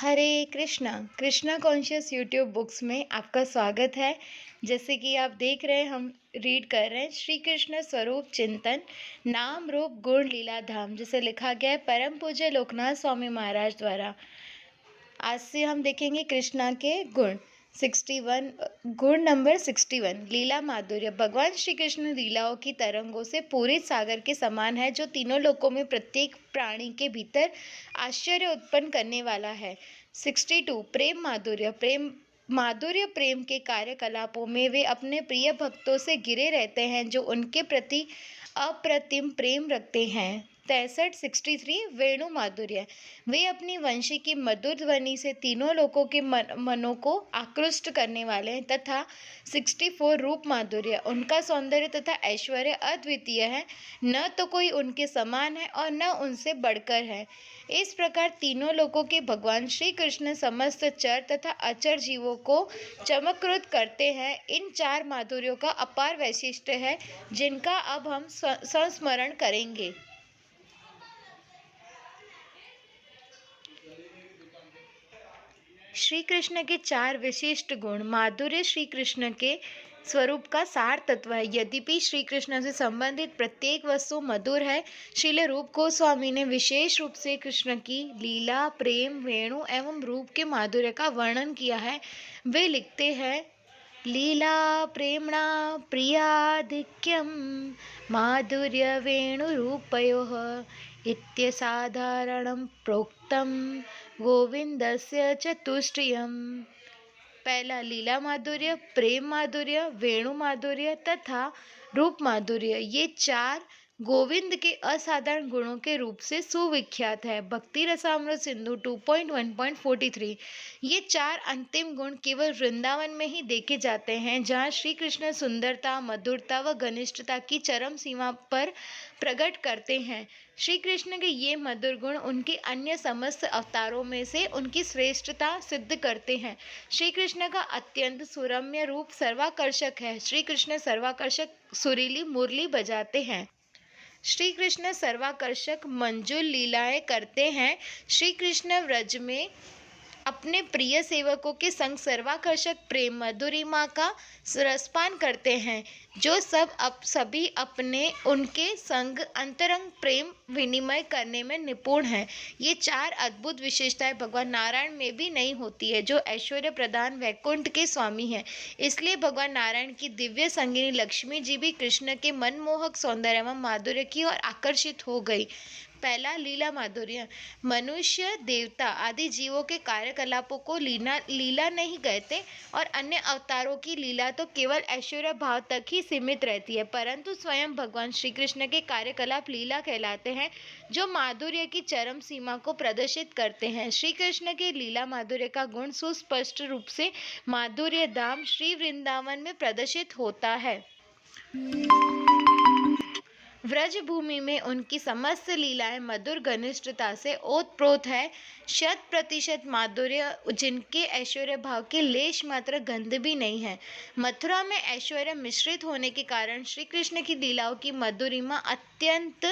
हरे Krishna Krishna conscious YouTube books में आपका स्वागत है। जैसे कि आप देख रहे हैं, हम रीड कर रहे हैं श्री कृष्ण स्वरूप चिंतन, नाम रूप गुण लीला धाम, जिसे लिखा गया है परम पूज्य लोकनाथ स्वामी महाराज द्वारा। आज से हम देखेंगे कृष्णा के गुण 61। गुण नंबर 61, लीला माधुर्य। भगवान श्री कृष्ण लीलाओं की तरंगों से पूरित सागर के समान है, जो तीनों लोकों में प्रत्येक प्राणी के भीतर आश्चर्य उत्पन्न करने वाला है। 62, प्रेम माधुर्य। प्रेम के कार्यकलापों में वे अपने प्रिय भक्तों से घिरे रहते हैं, जो उनके प्रति अप्रतिम प्रेम रखते हैं। 63 वेणु माधुर्य। वे अपनी वंशी की मधुर ध्वनि से तीनों लोकों के मनों को आकृष्ट करने वाले हैं। तथा 64 रूप माधुर्य। उनका सौंदर्य तथा ऐश्वर्य अद्वितीय है, न तो कोई उनके समान है और न उनसे बढ़कर है। इस प्रकार तीनों लोकों के भगवान श्री कृष्ण समस्त चर तथा अचर जीवों को चमत्कृत करते हैं। इन चार माधुर्यों का अपार वैशिष्ट्य है, जिनका अब हम संस्मरण करेंगे। श्री कृष्ण के चार विशिष्ट गुण। माधुर्य श्री कृष्ण के स्वरूप का सार तत्व है। यद्यपि श्री कृष्ण से संबंधित प्रत्येक वस्तु मधुर है, श्रील रूप गोस्वामी ने विशेष रूप से कृष्ण की लीला, प्रेम, वेणु एवं रूप के माधुर्य का वर्णन किया है। वे लिखते हैं, लीला प्रेमणा प्रियाधिक्यम माधुर्य वेणुरूपयोः इत्यसाधारणं प्रोक्तम गोविंदस्य चतुष्टयम्। पहला लीला माधुर्य, प्रेम माधुर्य, वेणु माधुर्य तथा रूप माधुर्य, ये चार गोविंद के असाधारण गुणों के रूप से सुविख्यात है। भक्ति रसामृत सिंधु 2.1.43। ये चार अंतिम गुण केवल वृंदावन में ही देखे जाते हैं, जहाँ श्री कृष्ण सुंदरता, मधुरता व घनिष्ठता की चरम सीमा पर प्रकट करते हैं। श्री कृष्ण के ये मधुर गुण उनके अन्य समस्त अवतारों में से उनकी श्रेष्ठता सिद्ध करते हैं। श्री कृष्ण का अत्यंत सुरम्य रूप सर्वाकर्षक है। श्री कृष्ण सर्वाकर्षक सुरीली मुरली बजाते हैं। श्री कृष्ण सर्वाकर्षक मंजुल लीलाएं करते हैं। श्री कृष्ण व्रज में अपने प्रिय सेवकों के संग सर्वाकर्षक प्रेम मधुरिमा का रसपान करते हैं, जो सभी अपने उनके संग अंतरंग प्रेम विनिमय करने में निपुण हैं। ये चार अद्भुत विशेषताएं भगवान नारायण में भी नहीं होती है, जो ऐश्वर्य प्रदान वैकुंठ के स्वामी हैं। इसलिए भगवान नारायण की दिव्य संगिनी लक्ष्मी जी भी कृष्ण के मनमोहक सौंदर्य एवं माधुर्य की ओर आकर्षित हो गई। पहला लीला माधुर्य। मनुष्य, देवता आदि जीवों के कार्यकलापों को लीला नहीं कहते, और अन्य अवतारों की लीला तो केवल ऐश्वर्य भाव तक ही सीमित रहती है, परंतु स्वयं भगवान श्री कृष्ण के कार्यकलाप लीला कहलाते हैं, जो माधुर्य की चरम सीमा को प्रदर्शित करते हैं। श्री कृष्ण के लीला माधुर्य का गुण सुस्पष्ट रूप से माधुर्य धाम श्री वृंदावन में प्रदर्शित होता है। व्रज भूमि में उनकी समस्त लीलाएं मधुर घनिष्ठता से ओतप्रोत है। 100% माधुर्य, जिनके ऐश्वर्य भाव की लेश मात्र गंध भी नहीं है। मथुरा में ऐश्वर्य मिश्रित होने के कारण श्री कृष्ण की लीलाओं की मधुरिमा अत्यंत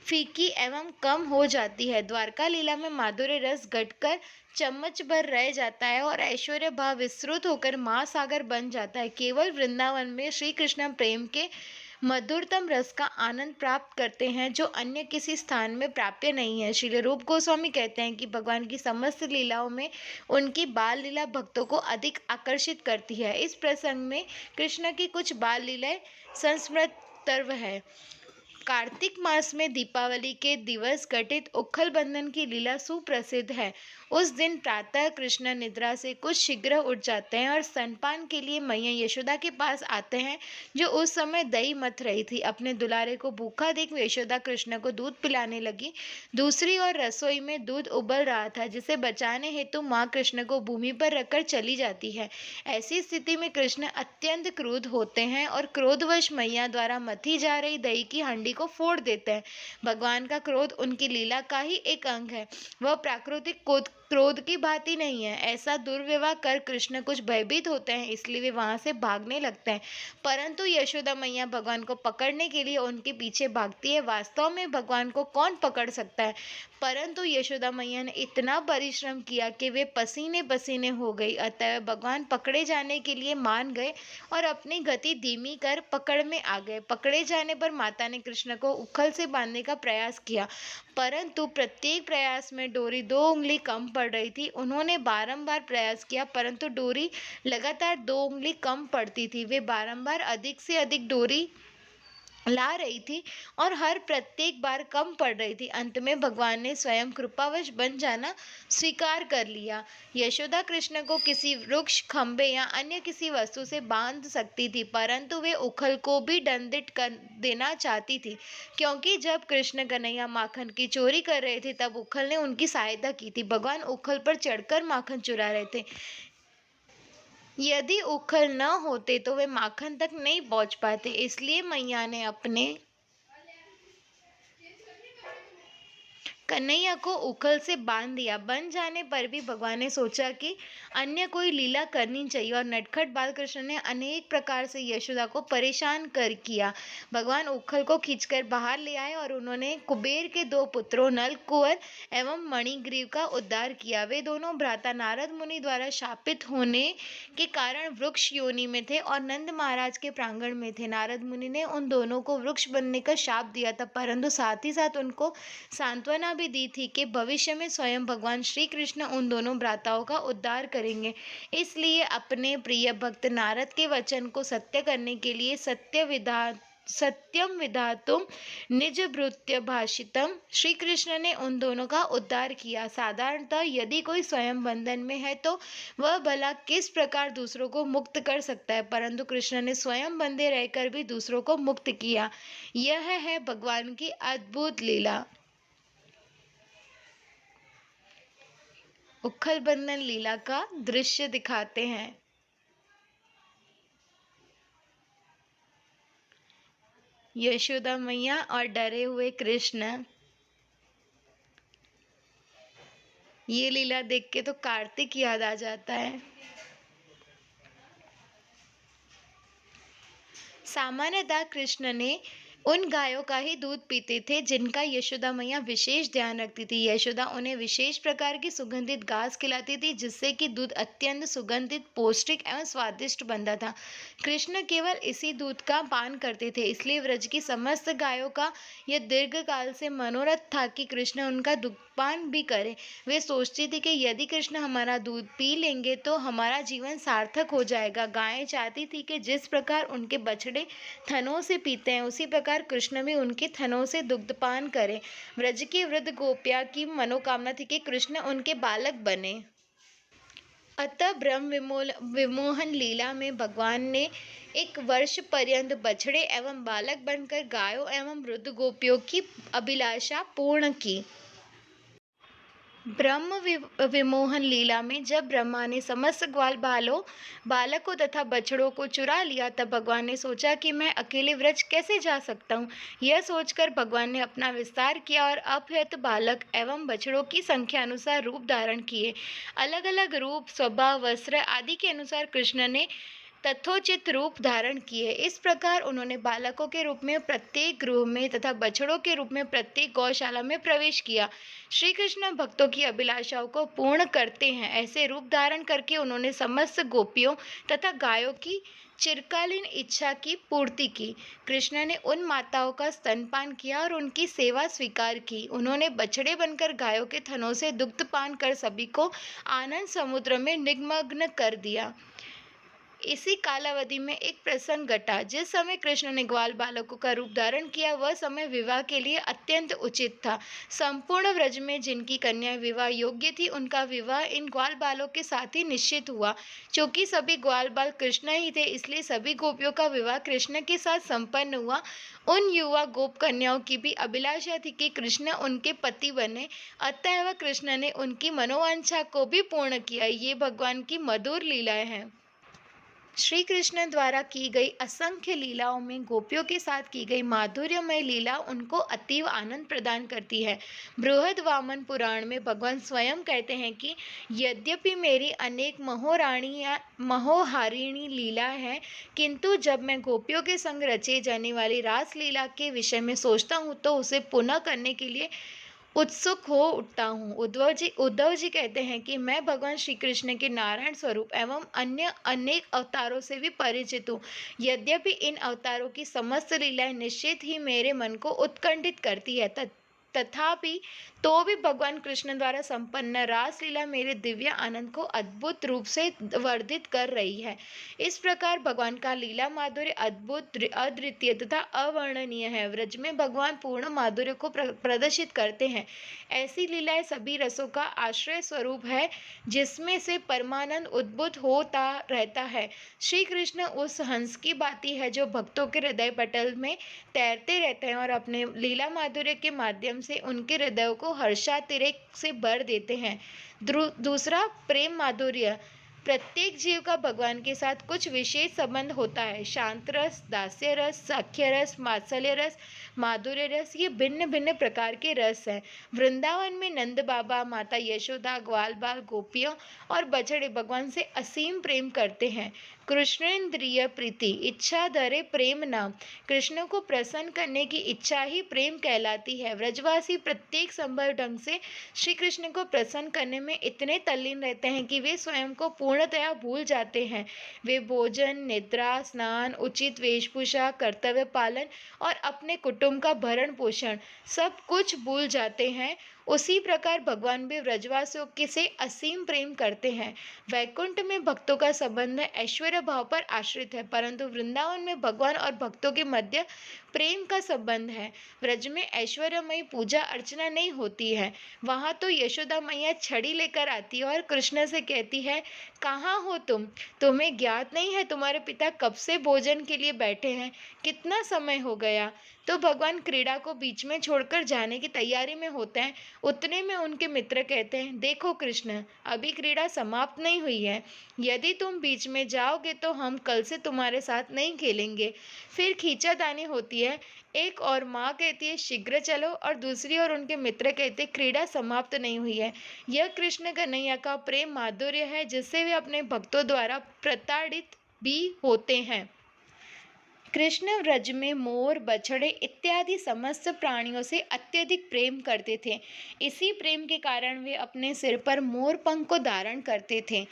फीकी एवं कम हो जाती है। द्वारका लीला में माधुर्य रस घटकर चम्मच भर रह जाता है और ऐश्वर्य भाव विस्तृत होकर महासागर बन जाता है। केवल वृंदावन में श्री कृष्ण प्रेम के मधुरतम रस का आनंद प्राप्त करते हैं, जो अन्य किसी स्थान में प्राप्य नहीं है। श्रील रूप गोस्वामी कहते हैं कि भगवान की समस्त लीलाओं में उनकी बाल लीला भक्तों को अधिक आकर्षित करती है। इस प्रसंग में कृष्ण की कुछ बाल लीलाएं संस्मृतर्व है। कार्तिक मास में दीपावली के दिवस घटित उखल बंधन की लीला सुप्रसिद्ध है। उस दिन प्रातः कृष्ण निद्रा से कुछ शीघ्र उठ जाते हैं और स्तनपान के लिए मैया यशोदा के पास आते हैं, जो उस समय दही मथ रही थी। अपने दुलारे को भूखा देख यशोदा कृष्ण को दूध पिलाने लगी। दूसरी ओर रसोई में दूध उबल रहा था, जिसे बचाने हेतु माँ कृष्ण को भूमि पर रखकर चली जाती है। ऐसी स्थिति में कृष्ण अत्यंत क्रुद्ध होते हैं और क्रोधवश मैया द्वारा मथी जा रही दही की हंडी को फोड़ देते हैं। भगवान का क्रोध उनकी लीला का ही एक अंग है, वह प्राकृतिक क्रोध की भांति नहीं है। ऐसा दुर्व्यवहार कर कृष्ण कुछ भयभीत होते हैं, इसलिए वे वहां से भागने लगते हैं, परंतु यशोदा मैया भगवान को पकड़ने के लिए उनके पीछे भागती है। वास्तव में भगवान को कौन पकड़ सकता है? परंतु यशोदा मैया ने इतना परिश्रम किया कि वे पसीने पसीने हो गई। अतः भगवान पकड़े जाने के लिए मान गए और अपनी गति धीमी कर पकड़ में आ गए। पकड़े जाने पर माता ने कृष्ण को उखल से बांधने का प्रयास किया, परंतु प्रत्येक प्रयास में डोरी 2 उंगली कम पड़ रही थी। उन्होंने बारंबार प्रयास किया, परंतु डोरी लगातार 2 उंगली कम पड़ती थी। वे बारंबार अधिक से अधिक डोरी ला रही थी और हर प्रत्येक बार कम पड़ रही थी। अंत में भगवान ने स्वयं कृपावश बन जाना स्वीकार कर लिया। यशोदा कृष्ण को किसी वृक्ष, खंबे या अन्य किसी वस्तु से बांध सकती थी, परंतु वे उखल को भी दंडित कर देना चाहती थी, क्योंकि जब कृष्ण कन्हैया माखन की चोरी कर रहे थे तब उखल ने उनकी सहायता की थी। भगवान उखल पर चढ़कर माखन चुरा रहे थे। यदि उखल न होते तो वे माखन तक नहीं पहुंच पाते, इसलिए मैया ने अपने कन्हैया को उखल से बांध दिया। बन जाने पर भी भगवान ने सोचा कि अन्य कोई लीला करनी चाहिए और नटखट बालकृष्ण ने अनेक प्रकार से यशोदा को परेशान कर किया। भगवान उखल को खींचकर बाहर ले आए और उन्होंने कुबेर के 2 पुत्रों नल कुंवर एवं मणिग्रीव का उद्धार किया। वे दोनों भ्राता नारद मुनि द्वारा शापित होने के कारण वृक्ष योनि में थे और नंद महाराज के प्रांगण में थे। नारद मुनि ने उन दोनों को वृक्ष बनने का शाप दिया था, परंतु साथ ही साथ उनको सांत्वना भी दी थी कि भविष्य में स्वयं भगवान श्री कृष्ण उन दोनों भ्राताओं का उद्धार करेंगे। इसलिए अपने प्रिय भक्त नारद के वचन को सत्य करने के लिए सत्यम विधातुम निज भृत्य भाषितम श्री कृष्ण ने उन दोनों का उद्धार किया। साधारणतः यदि कोई स्वयं बंधन में है तो वह भला किस प्रकार दूसरों को मुक्त कर सकता है, परंतु कृष्ण ने स्वयं बंधे रहकर भी दूसरों को मुक्त किया। यह है भगवान की अद्भुत लीला। उखल बंधन लीला का दृश्य दिखाते हैं। यशोदा मैया और डरे हुए कृष्ण। ये लीला देख के तो कार्तिक याद आ जाता है। सामान्यतः कृष्ण ने उन गायों का ही दूध पीते थे जिनका यशोदा मैया विशेष ध्यान रखती थी। यशोदा उन्हें विशेष प्रकार की सुगंधित घास खिलाती थी, जिससे कि दूध अत्यंत सुगंधित, पौष्टिक एवं स्वादिष्ट बनता था। कृष्ण केवल इसी दूध का पान करते थे, इसलिए व्रज की समस्त गायों का यह दीर्घकाल से मनोरथ था कि कृष्ण उनका दुग्धपान भी करें। वे सोचती थी कि यदि कृष्ण हमारा दूध पी लेंगे तो हमारा जीवन सार्थक हो जाएगा। गायें चाहती थी कि जिस प्रकार उनके बछड़े थनों से पीते हैं, उसी प्रकार कृष्ण भी उनके थनों से दुग्धपान करें। व्रज की वृद्ध गोपिया की मनोकामना थी कि कृष्ण उनके बालक बने। अतः ब्रह्म विमोहन लीला में भगवान ने 1 वर्ष पर्यंत बछड़े एवं बालक बनकर गायों एवं वृद्ध गोपियों की अभिलाषा पूर्ण की। ब्रह्म विमोहन लीला में जब ब्रह्मा ने समस्त ग्वाल बालकों तथा बछड़ों को चुरा लिया, तब भगवान ने सोचा कि मैं अकेले व्रज कैसे जा सकता हूँ। यह सोचकर भगवान ने अपना विस्तार किया और अपहृत बालक एवं बछड़ों की संख्या अनुसार रूप धारण किए। अलग अलग रूप, स्वभाव, वस्त्र आदि के अनुसार कृष्ण ने तथोचित रूप धारण किए। इस प्रकार उन्होंने बालकों के रूप में प्रत्येक गृह में तथा बछड़ों के रूप में प्रत्येक गौशाला में प्रवेश किया। श्री कृष्ण भक्तों की अभिलाषाओं को पूर्ण करते हैं। ऐसे रूप धारण करके उन्होंने समस्त गोपियों तथा गायों की चिरकालीन इच्छा की पूर्ति की। कृष्ण ने उन माताओं का स्तनपान किया और उनकी सेवा स्वीकार की। उन्होंने बछड़े बनकर गायों के थनों से दुग्धपान कर सभी को आनंद समुद्र में निमग्न कर दिया। इसी कालावधि में एक प्रसंग घटा। जिस समय कृष्ण ने ग्वाल बालकों का रूप धारण किया, वह समय विवाह के लिए अत्यंत उचित था। संपूर्ण व्रज में जिनकी कन्याएं विवाह योग्य थी, उनका विवाह इन ग्वाल बालों के साथ ही निश्चित हुआ। चूंकि सभी ग्वाल बाल कृष्ण ही थे, इसलिए सभी गोपियों का विवाह कृष्ण के साथ संपन्न हुआ। उन युवा गोप कन्याओं की भी अभिलाषा थी कि कृष्ण उनके पति बने, अतएव कृष्ण ने उनकी मनोवांछा को भी पूर्ण किया। ये भगवान की मधुर लीलाएं हैं। श्री कृष्ण द्वारा की गई असंख्य लीलाओं में गोपियों के साथ की गई माधुर्यमय लीला उनको अतीव आनंद प्रदान करती है। बृहद वामन पुराण में भगवान स्वयं कहते हैं कि यद्यपि मेरी अनेक महोहारिणी लीला है, किंतु जब मैं गोपियों के संग रचे जाने वाली रास लीला के विषय में सोचता हूँ तो उसे पुनः करने के लिए उत्सुक हो उठता हूँ। उद्धव जी कहते हैं कि मैं भगवान श्री कृष्ण के नारायण स्वरूप एवं अन्य अनेक अवतारों से भी परिचित हूँ। यद्यपि इन अवतारों की समस्त लीलाएं निश्चित ही मेरे मन को उत्कंठित करती है, तथापि तो भी भगवान कृष्ण द्वारा संपन्न रासलीला मेरे दिव्य आनंद को अद्भुत रूप से वर्धित कर रही है। इस प्रकार भगवान का लीला माधुर्य अद्भुत, अद्वितीय तथा अवर्णनीय है। व्रज में भगवान पूर्ण माधुर्य को प्रदर्शित करते हैं। ऐसी लीलाएं सभी रसों का आश्रय स्वरूप है, जिसमें से परमानंद उद्भूत होता रहता है। श्री कृष्ण उस हंस की भांति है जो भक्तों के हृदय पटल में तैरते रहते हैं और अपने लीला माधुर्य के माध्यम से उनके हृदयों को हर्षातिरेक से भर देते हैं। दूसरा, प्रेम माधुर्य। प्रत्येक जीव का भगवान के साथ कुछ विशेष संबंध होता है। शांत रस, दास्य रस, साख्य रस, मात्सल्य रस, माधुर्य रस, ये भिन्न भिन्न प्रकार के रस हैं। वृंदावन में नंद बाबा, माता यशोदा, ग्वाल बाल गोपियों और बछड़े भगवान से असीम प्रेम करते हैं। कृष्णेन्द्रिय प्रीति, इच्छा धरे प्रेम नाम। कृष्ण को प्रसन्न करने की इच्छा ही प्रेम कहलाती है। व्रजवासी प्रत्येक संभव ढंग से श्री कृष्ण को प्रसन्न करने में इतने तल्लीन रहते हैं कि वे स्वयं को पूर्णतया भूल जाते हैं। वे भोजन, निद्रा, स्नान, उचित वेशभूषा, कर्तव्य पालन और अपने कुटुंब का भरण पोषण सब कुछ भूल जाते हैं। उसी प्रकार भगवान भी व्रजवासियों के से असीम प्रेम करते हैं। वैकुंठ में भक्तों का संबंध ऐश्वर्य भाव पर आश्रित है, परंतु वृंदावन में भगवान और भक्तों के मध्य प्रेम का संबंध है। व्रज में ऐश्वर्यमयी पूजा अर्चना नहीं होती है। वहाँ तो यशोदा मैया छड़ी लेकर आती है और कृष्ण से कहती है, कहाँ हो तुम? तुम्हें ज्ञात नहीं है तुम्हारे पिता कब से भोजन के लिए बैठे हैं? कितना समय हो गया? तो भगवान क्रीड़ा को बीच में छोड़कर जाने की तैयारी में होते हैं। उतने में उनके मित्र कहते हैं, देखो कृष्ण, अभी क्रीड़ा समाप्त नहीं हुई है। यदि तुम बीच में जाओगे तो हम कल से तुम्हारे साथ नहीं खेलेंगे। फिर खींचातानी होती है। एक और माँ कहती है, शीघ्र चलो, और दूसरी ओर उनके मित्र कहते, क्रीड़ा समाप्त नहीं हुई है। यह कृष्ण कन्हैया का प्रेम माधुर्य है, जिससे वे अपने भक्तों द्वारा प्रताड़ित भी होते हैं। कृष्ण व्रज में मोर, बछड़े इत्यादि समस्त प्राणियों से अत्यधिक प्रेम करते थे। इसी प्रेम के कारण वे अपने सिर पर मोर पंख को धारण करते थे।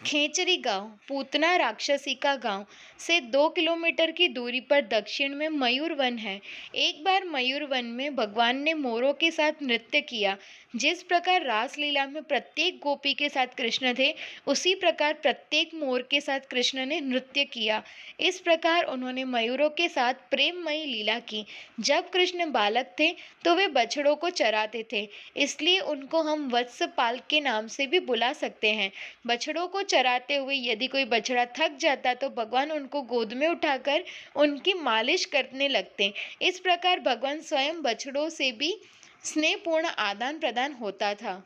खेचरी गांव, पूतना राक्षसी का गांव से 2 किलोमीटर की दूरी पर दक्षिण में मयूर वन है। एक बार मयूर वन में भगवान ने मोरों के साथ नृत्य किया। जिस प्रकार रासलीला में प्रत्येक गोपी के साथ कृष्ण थे, उसी प्रकार प्रत्येक मोर के साथ कृष्ण ने नृत्य किया। इस प्रकार उन्होंने मयूरों के साथ प्रेममयी लीला की। जब कृष्ण बालक थे तो वे बछड़ों को चराते थे, इसलिए उनको हम वत्सपाल के नाम से भी बुला सकते हैं। बछड़ों को चराते हुए यदि कोई बछड़ा थक जाता तो भगवान उनको गोद में उठाकर उनकी मालिश करने लगते। इस प्रकार भगवान स्वयं बछड़ों से भी स्नेहपूर्ण आदान प्रदान होता था।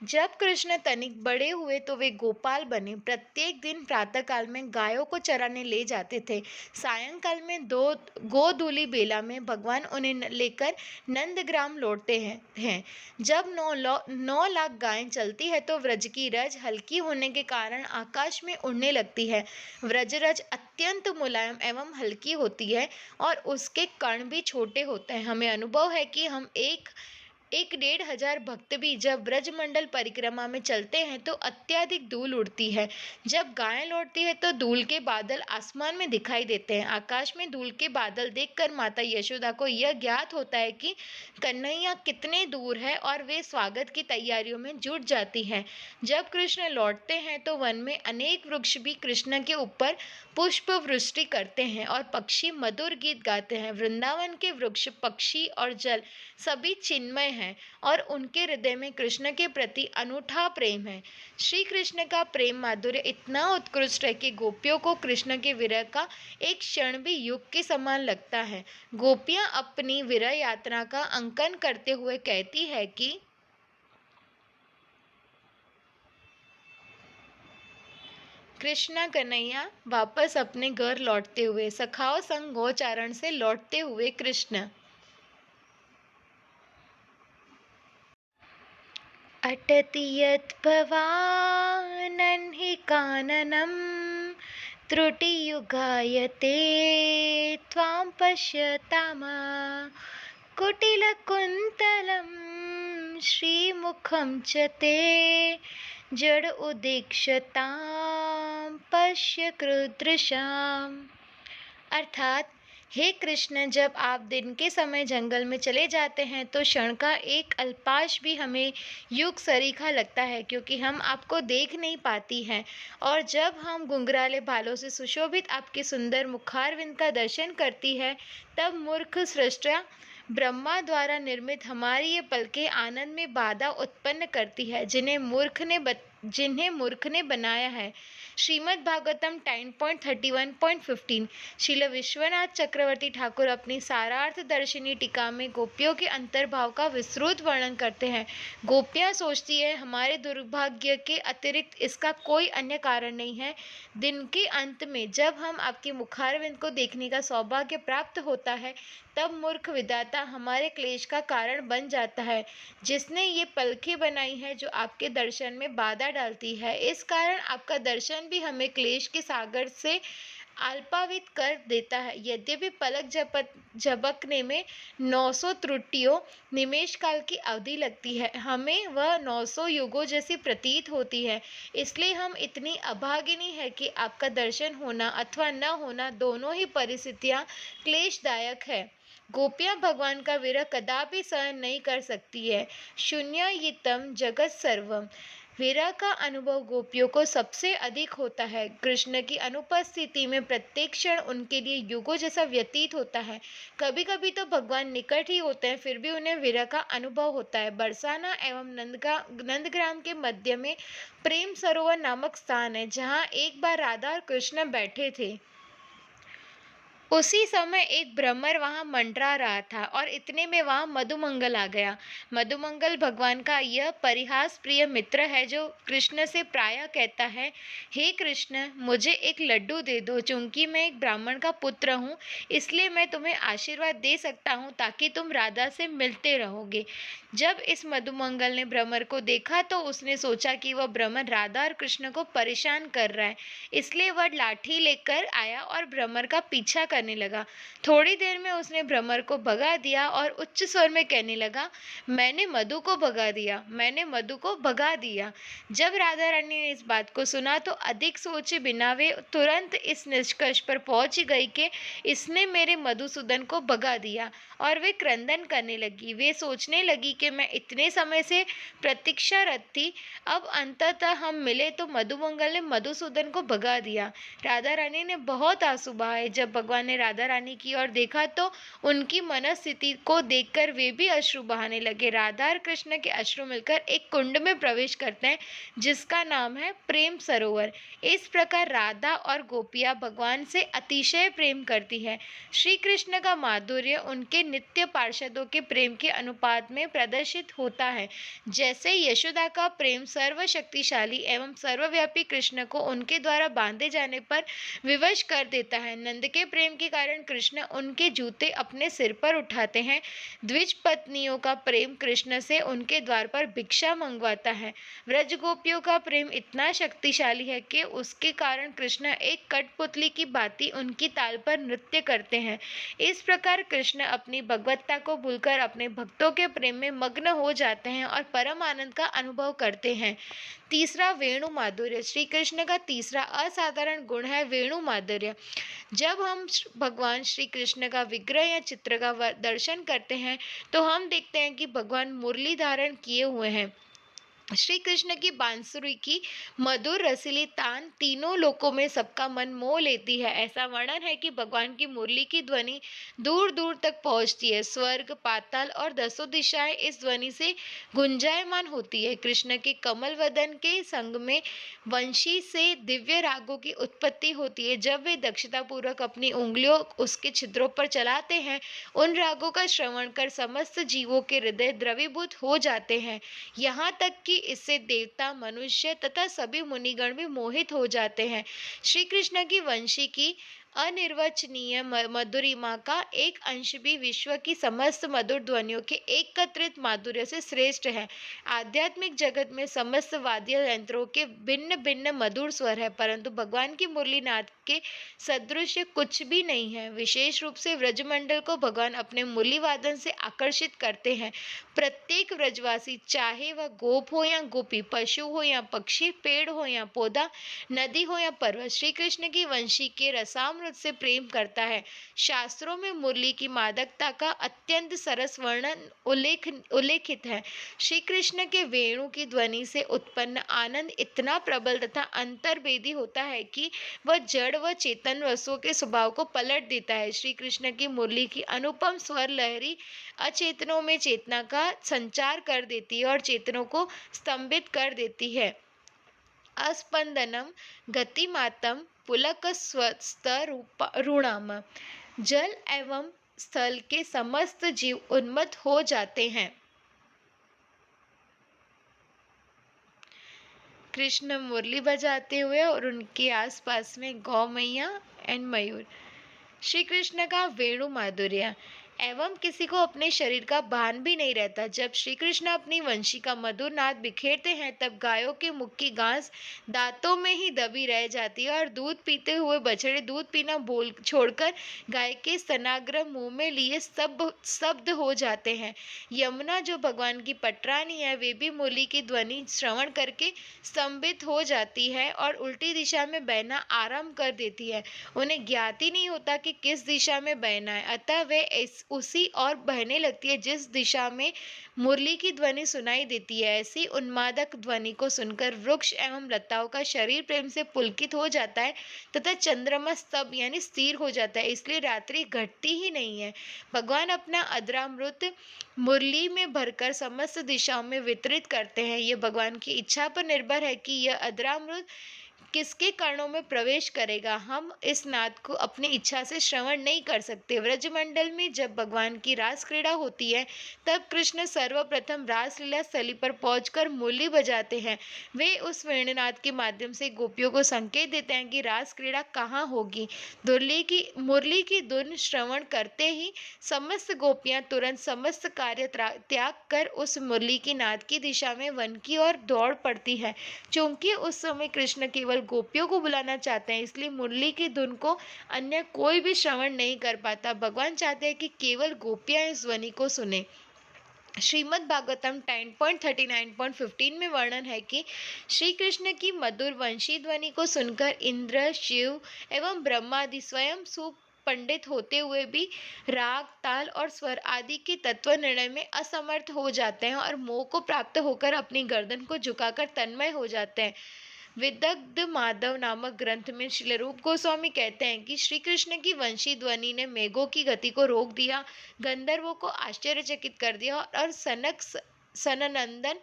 जब कृष्ण तनिक बड़े हुए तो वे गोपाल बने। प्रत्येक दिन प्रातःकाल में गायों को चराने ले जाते थे। सायंकाल में गोधूली बेला में भगवान उन्हें लेकर नंदग्राम लौटते हैं। जब 9 लाख गायें चलती है तो व्रज की रज हल्की होने के कारण आकाश में उड़ने लगती है। व्रज रज अत्यंत मुलायम एवं हल्की होती है और उसके कण भी छोटे होते हैं। हमें अनुभव है कि हम एक 1,500 भक्त भी जब ब्रजमंडल परिक्रमा में चलते हैं तो अत्यधिक धूल उड़ती है। जब गायें लौटती है तो धूल के बादल आसमान में दिखाई देते हैं। आकाश में धूल के बादल देखकर माता यशोदा को यह ज्ञात होता है कि कन्हैया कितने दूर है और वे स्वागत की तैयारियों में जुट जाती हैं। जब कृष्ण लौटते हैं तो वन में अनेक वृक्ष भी कृष्ण के ऊपर पुष्प वृष्टि करते हैं और पक्षी मधुर गीत गाते हैं। वृंदावन के वृक्ष, पक्षी और जल सभी चिन्मय हैं और उनके हृदय में कृष्ण के प्रति अनूठा प्रेम है। श्री कृष्ण का प्रेम माधुर्य इतना उत्कृष्ट है कि गोपियों को कृष्ण के विरह का एक क्षण भी युग के समान लगता है। गोपियां अपनी विरह यात्रा का अंकन करते हुए कहती है कि कृष्णा कन्हैया वापस अपने घर लौटते हुए, सखाओ संग गोचारण से लौटते हुए कृष्ण। अटति यद्भवानन् हि काननं त्रुटियुगायते त्वां पश्यताम कुटिलकुन्तलं श्रीमुखं च ते जड उदीक्षतां पश्य कृदृशाम्। अर्थात हे कृष्ण, जब आप दिन के समय जंगल में चले जाते हैं तो क्षण का एक अल्पाश भी हमें युग सरीखा लगता है, क्योंकि हम आपको देख नहीं पाती हैं। और जब हम घुंघराले बालों से सुशोभित आपके सुंदर मुखारविंद का दर्शन करती है, तब मूर्ख सृष्टा ब्रह्मा द्वारा निर्मित हमारी ये पलकें आनंद में बाधा उत्पन्न करती है, जिन्हें मूर्ख ने बनाया है। श्रीमद् भागवतम 10.31.15। श्रील विश्वनाथ चक्रवर्ती ठाकुर अपनी सारार्थ दर्शिनी टीका में गोपियों के अंतर्भाव का विस्तृत वर्णन करते हैं। गोपियां सोचती है हमारे दुर्भाग्य के अतिरिक्त इसका कोई अन्य कारण नहीं है। दिन के अंत में जब हम आपके मुखारविंद को देखने का सौभाग्य प्राप्त होता है, तब मूर्ख विधाता हमारे क्लेश का कारण बन जाता है, जिसने ये पलकें बनाई है जो आपके दर्शन में बाधा डालती है। इस कारण आपका दर्शन भी हमें क्लेश के सागर से अल्पावित कर देता है। यद्यपि पलक झपकने में 900 त्रुटियों निमेष काल की अवधि लगती है, हमें वह 900 युगों जैसी प्रतीत होती है। इसलिए हम इतनी अभागिनी है कि आपका दर्शन होना अथवा न होना दोनों ही परिस्थितियां क्लेशदायक है। गोपियां भगवान का विरह कदापि सहन नहीं कर सकती है। शून्ययितम जगत सर्वम। विरह का अनुभव गोपियों को सबसे अधिक होता है। कृष्ण की अनुपस्थिति में प्रत्येक क्षण उनके लिए युगों जैसा व्यतीत होता है। कभी कभी तो भगवान निकट ही होते हैं, फिर भी उन्हें विरह का अनुभव होता है। बरसाना एवं नंदग्राम के मध्य में प्रेम सरोवर नामक स्थान है, जहाँ एक बार राधा और कृष्ण बैठे थे। उसी समय एक भ्रमर वहां मंडरा रहा था और इतने में वहां मधुमंगल आ गया। मधुमंगल भगवान का यह परिहास प्रिय मित्र है, जो कृष्ण से प्रायः कहता है, हे कृष्ण, मुझे एक लड्डू दे दो। चूंकि मैं एक ब्राह्मण का पुत्र हूँ, इसलिए मैं तुम्हें आशीर्वाद दे सकता हूँ, ताकि तुम राधा से मिलते रहोगे। जब इस मधुमंगल ने भ्रमर को देखा तो उसने सोचा कि वह भ्रमर राधा और कृष्ण को परेशान कर रहा है, इसलिए वह लाठी लेकर आया और भ्रमर का पीछा करने लगा। थोड़ी देर में उसने भ्रमर को भगा दिया और उच्च स्वर में कहने लगा, मैंने मधु को भगा दिया, मैंने मधु को भगा दिया। जब राधा रानी ने इस बात को सुना तो अधिक सोचे बिना वे तुरंत इस निष्कर्ष पर पहुंच गई कि इसने मेरे मधुसूदन को भगा दिया, और वे क्रंदन करने लगी। वे सोचने लगी कि मैं इतने समय से प्रतीक्षारत थी, अब अंततः हम मिले तो मधुमंगल ने मधुसूदन को भगा दिया। राधा रानी ने बहुत आंसू बहाए। जब भगवान ने राधा रानी की ओर देखा तो उनकी मनस्थिति को देखकर वे भी अश्रु बहाने लगे। राधा और कृष्ण के अश्रु मिलकर एक कुंड में प्रवेश करते हैं, जिसका नाम है प्रेम सरोवर। इस प्रकार राधा और गोपियां भगवान से अतिशय प्रेम करती है। श्री कृष्ण का माधुर्य उनके नित्य पार्षदों के प्रेम के अनुपात में प्रदर्शित होता है। जैसे यशोदा का प्रेम सर्वशक्तिशाली एवं सर्वव्यापी कृष्ण को उनके द्वारा बांधे जाने पर विवश कर देता है, नंद के प्रेम के कारण कृष्ण उनके जूते अपने सिर पर उठाते हैं। द्विज पत्नियों का प्रेम कृष्ण से उनके द्वार पर भिक्षा मंगवाता है। व्रज गोपियों का प्रेम इतना शक्तिशाली है कि उसके कारण कृष्ण एक कठपुतली की भांति उनकी ताल पर नृत्य करते हैं। इस प्रकार कृष्ण अपनी भगवत्ता को भूलकर अपने भक्तों के प्रेम में मग्न हो जाते हैं और परम आनंद का अनुभव करते हैं। तीसरा, वेणु माधुर्य। श्री कृष्ण का तीसरा असाधारण गुण है वेणु माधुर्य। जब हम भगवान श्री कृष्ण का विग्रह या चित्र का दर्शन करते हैं तो हम देखते हैं कि भगवान मुरली धारण किए हुए हैं। श्री कृष्ण की बांसुरी की मधुर रसीली तान तीनों लोकों में सबका मन मोह लेती है। ऐसा वर्णन है कि भगवान की मुरली की ध्वनि दूर दूर तक पहुंचती है। स्वर्ग, पाताल और दसों दिशाएं इस ध्वनि से गुंजायमान होती है। कृष्ण के कमल वदन के संग में वंशी से दिव्य रागों की उत्पत्ति होती है। जब वे दक्षतापूर्वक अपनी उंगलियों उसके छिद्रों पर चलाते हैं, उन रागों का श्रवण कर समस्त जीवों के हृदय द्रवीभूत हो जाते हैं। यहाँ तक कि इससे देवता, मनुष्य तथा सभी मुनिगण भी मोहित हो जाते हैं। श्री कृष्ण की वंशी की अनिर्वचनीय मधुरिमा का एक अंश भी विश्व की समस्त मधुर ध्वनियों के एकत्रित माधुर्य से श्रेष्ठ है। आध्यात्मिक जगत में समस्त वाद्य यंत्रों के भिन्न भिन्न मधुर स्वर है, परंतु भगवान की मुरली नाद के सदृश कुछ भी नहीं है। विशेष रूप से व्रजमंडल को भगवान अपने मुरली वादन से आकर्षित करते हैं। प्रत्येक व्रजवासी, चाहे वह गोप हो या गोपी, पशु हो या पक्षी, पेड़ हो या पौधा, नदी हो या पर्वत, श्री कृष्ण की वंशी के रसामृत से प्रेम करता है। शास्त्रों में मुरली की मादकता का अत्यंत सरस वर्णन उल्लेखित है। श्री कृष्ण के वेणु की ध्वनि से उत्पन्न आनंद इतना प्रबल तथा अंतर्वेदी होता है कि वह जड़ व चेतन वस्तुओं के स्वभाव को पलट देता है। श्री कृष्ण की मुरली की अनुपम स्वर लहरी अचेतनों में चेतना का संचार कर देती है और चेतनों को स्तंभित कर देती है। अस्पंदनम गतिमातम पुलकस्वस्तरूणाम, जल एवं स्थल के समस्त जीव उन्मत्त हो जाते हैं। कृष्ण मुरली बजाते हुए और उनके आसपास में गौ मैया एंड मयूर। श्री कृष्ण का वेणु माधुर्य। एवं किसी को अपने शरीर का भान भी नहीं रहता। जब श्री कृष्ण अपनी वंशी का मधुर नाद बिखेरते हैं तब गायों के मुख की घास दांतों में ही दबी रह जाती है और दूध पीते हुए बछड़े दूध पीना बोल छोड़कर गाय के स्तनाग्र मुंह में लिए स्तब्ध हो जाते हैं। यमुना जो भगवान की पटरानी है वे भी मुरली की ध्वनि श्रवण करके स्तंभित हो जाती है और उल्टी दिशा में बहना आरंभ कर देती है। उन्हें ज्ञात ही नहीं होता कि किस दिशा में बहना है, अतः वे उसी और बहने लगती है जिस दिशा में मुरली की ध्वनि सुनाई देती है। ऐसी उन्मादक ध्वनि को सुनकर वृक्ष एवं लताओं का शरीर प्रेम से पुलकित हो जाता है तथा चंद्रमा स्तब्ध यानी स्थिर हो जाता है, इसलिए रात्रि घटती ही नहीं है। भगवान अपना अधरामृत मुरली में भरकर समस्त दिशाओं में वितरित करते हैं। यह भगवान की इच्छा पर निर्भर है कि यह अधरामृत किसके कर्णों में प्रवेश करेगा। हम इस नाद को अपनी इच्छा से श्रवण नहीं कर सकते। व्रजमंडल में जब भगवान की रास क्रीड़ा होती है तब कृष्ण सर्वप्रथम रासलीला स्थली पर पहुंचकर मुरली बजाते हैं। वे उस वेणुनाद के माध्यम से गोपियों को संकेत देते हैं कि रास क्रीड़ा कहाँ होगी। मुरली की धुन श्रवण करते ही समस्त गोपियां तुरंत समस्त कार्य त्याग कर उस मुरली की नाद की दिशा में वन की ओर दौड़ पड़ती है। चूंकि उस समय कृष्ण केवल गोपियों को बुलाना चाहते हैं, इसलिए मुरली की धुन को अन्य कोई भी श्रवण नहीं कर पाता। भगवान चाहते हैं कि केवल गोपियां इस ध्वनि को सुने। श्रीमद् भागवतम 10.39.15 में वर्णन है कि श्री कृष्ण की मधुर वंशी ध्वनि को सुनकर इंद्र, शिव एवं ब्रह्मादि स्वयं पंडित होते हुए भी राग, ताल और स्वर आदि के तत्व निर्णय में असमर्थ हो जाते हैं और मोह को प्राप्त होकर अपनी गर्दन को झुकाकर तन्मय हो जाते हैं। विदग्ध माधव नामक ग्रंथ में श्रील रूप गोस्वामी कहते हैं कि श्री कृष्ण की वंशी ध्वनि ने मेघों की गति को रोक दिया, गंधर्वों को आश्चर्यचकित कर दिया और सननंदन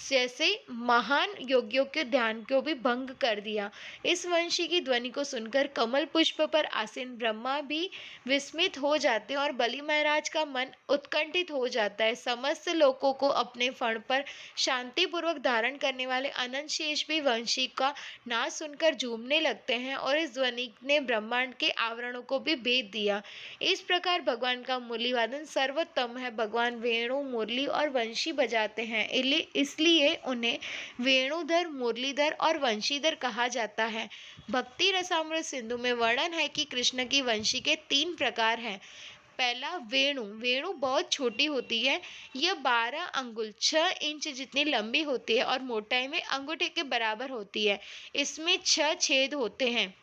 जैसे महान योगियों के ध्यान को भी भंग कर दिया। इस वंशी की ध्वनि को सुनकर कमल पुष्प पर आसीन ब्रह्मा भी विस्मित हो जाते हैं और बलि महाराज का मन उत्कंठित हो जाता है। समस्त लोगों को अपने फण पर शांतिपूर्वक धारण करने वाले अनंत शेष भी वंशी का नाद सुनकर झूमने लगते हैं और इस ध्वनि ने ब्रह्मांड के आवरणों को भी भेद दिया। इस प्रकार भगवान का मुरली वादन सर्वोत्तम है। भगवान वेणु, मुरली और वंशी बजाते हैं, इसलिए उन्हें वेणुधर, मुरलीधर और वंशीधर कहा जाता है। भक्ति रसामृत सिंधु में वर्णन है कि कृष्ण की वंशी के 3 प्रकार हैं। पहला वेणु। वेणु बहुत छोटी होती है। यह 12 अंगुल 6 इंच जितनी लंबी होती है और मोटाई में अंगूठे के बराबर होती है। इसमें 6 छेद होते हैं।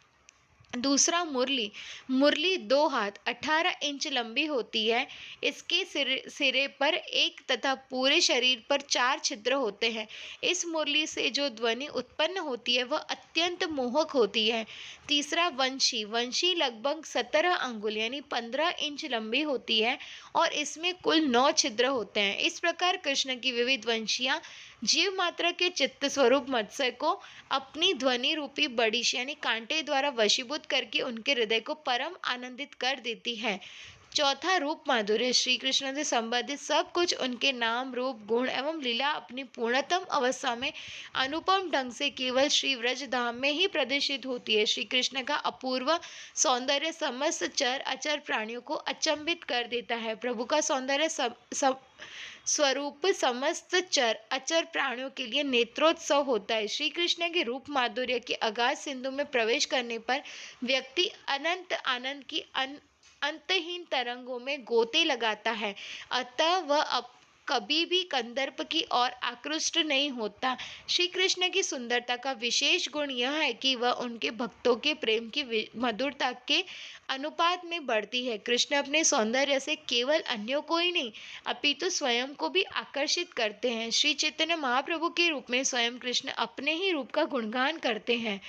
दूसरा मुरली। मुरली 2 हाथ 18 इंच लंबी होती है। इसके सिरे पर एक तथा पूरे शरीर पर 4 छिद्र होते हैं। इस मुरली से जो ध्वनि उत्पन्न होती है वह अत्यंत मोहक होती है। तीसरा वंशी। वंशी लगभग 17 अंगुल यानी 15 इंच लंबी होती है और इसमें कुल 9 छिद्र होते हैं। इस प्रकार कृष्ण की विविध वंशियां जीव मात्र के चित्त स्वरूप मत्स्य को अपनी ध्वनि रूपी बड़िश यानी कांटे द्वारा वशीभूत करके उनके हृदय को परम आनंदित कर देती है। चौथा रूप माधुर्य। श्री कृष्ण से संबंधित सब कुछ, उनके नाम, रूप, गुण एवं लीला अपनी पूर्णतम अवस्था में अनुपम ढंग से केवल श्री व्रज धाम में ही प्रदर्शित होती है। श्री कृष्ण का अपूर्व सौंदर्य समस्त चर अचर प्राणियों को अचंभित कर देता है। प्रभु का सौंदर्य स्वरूप समस्त चर अचर प्राणियों के लिए नेत्रोत्सव होता है। श्री कृष्ण के रूप माधुर्य के अगाध सिंधु में प्रवेश करने पर व्यक्ति अनंत आनंद की अंतहीन तरंगों में गोते लगाता है। अतः वह कभी भी कंदर्प की ओर आकृष्ट नहीं होता। श्री कृष्ण की सुंदरता का विशेष गुण यह है कि वह उनके भक्तों के प्रेम की मधुरता के अनुपात में बढ़ती है। कृष्ण अपने सौंदर्य से केवल अन्यों को ही नहीं अपितु स्वयं को भी आकर्षित करते हैं। श्री चैतन्य महाप्रभु के रूप में स्वयं कृष्ण अपने ही रूप का गुणगान करते हैं।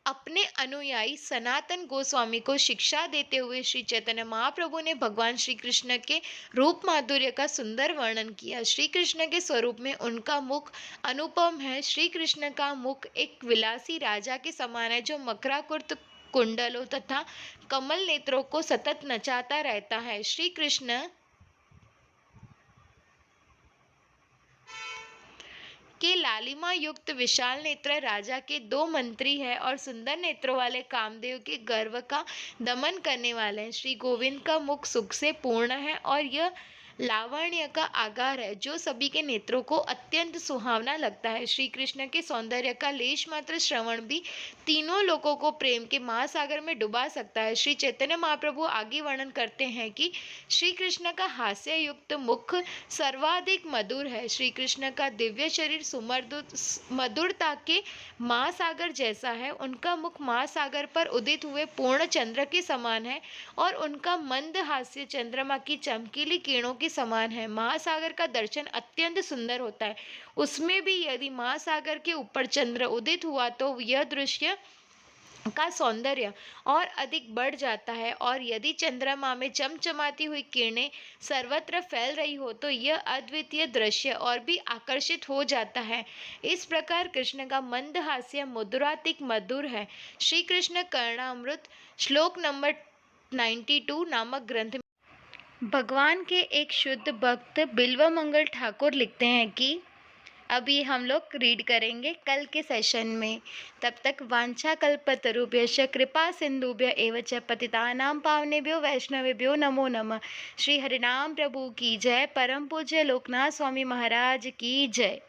अपने अनुयायी सनातन गोस्वामी को शिक्षा देते हुए श्री चैतन्य महाप्रभु ने भगवान श्री कृष्ण के रूप माधुर्य का सुंदर वर्णन किया। श्री कृष्ण के स्वरूप में उनका मुख अनुपम है। श्री कृष्ण का मुख एक विलासी राजा के समान है, जो मकराकुर्त कुंडलों तथा कमल नेत्रों को सतत नचाता रहता है। श्री कृष्ण के लालिमा युक्त विशाल नेत्र राजा के दो मंत्री हैं और सुंदर नेत्रों वाले कामदेव के गर्व का दमन करने वाले हैं। श्री गोविंद का मुख सुख से पूर्ण है और यह लावण्य का आगार है, जो सभी के नेत्रों को अत्यंत सुहावना लगता है। श्री कृष्ण के सौंदर्य का लेश मात्र श्रवण भी तीनों लोगों को प्रेम के महासागर में डुबा सकता है। श्री चैतन्य महाप्रभु आगे वर्णन करते हैं कि श्री कृष्ण का हास्य युक्त मुख सर्वाधिक मधुर है। श्री कृष्ण का दिव्य शरीर मधुरता के महासागर जैसा है। उनका मुख महासागर पर उदित हुए पूर्ण चंद्र के समान है और उनका मंद हास्य चंद्रमा की चमकीली किरणों के समान है। महासागर का दर्शन अत्यंत सुंदर होता है। उसमें भी यदि महासागर के ऊपर चंद्र उदित हुआ तो यह दृश्य का सौंदर्य और अधिक बढ़ जाता है, और यदि चंद्रमा में चमचमाती हुई किरणें सर्वत्र फैल रही हो तो यह अद्वितीय दृश्य और भी आकर्षित हो जाता है। इस प्रकार कृष्ण का मंद हास्य मधुरातिक मधुर है। श्री कृष्ण कर्णामृत श्लोक नंबर 92 नामक ग्रंथ में भगवान के एक शुद्ध भक्त बिल्वमंगल ठाकुर लिखते हैं कि अभी हम लोग रीड करेंगे कल के सेशन में। तब तक वांछा कल्पतरुभ्यश्च कृपा सिंधुभ्य एव च पतितानां पावनेभ्यो वैष्णवेभ्यो नमो नमः। श्री हरिनाम प्रभु की जय। परम पूज्य लोकनाथ स्वामी महाराज की जय।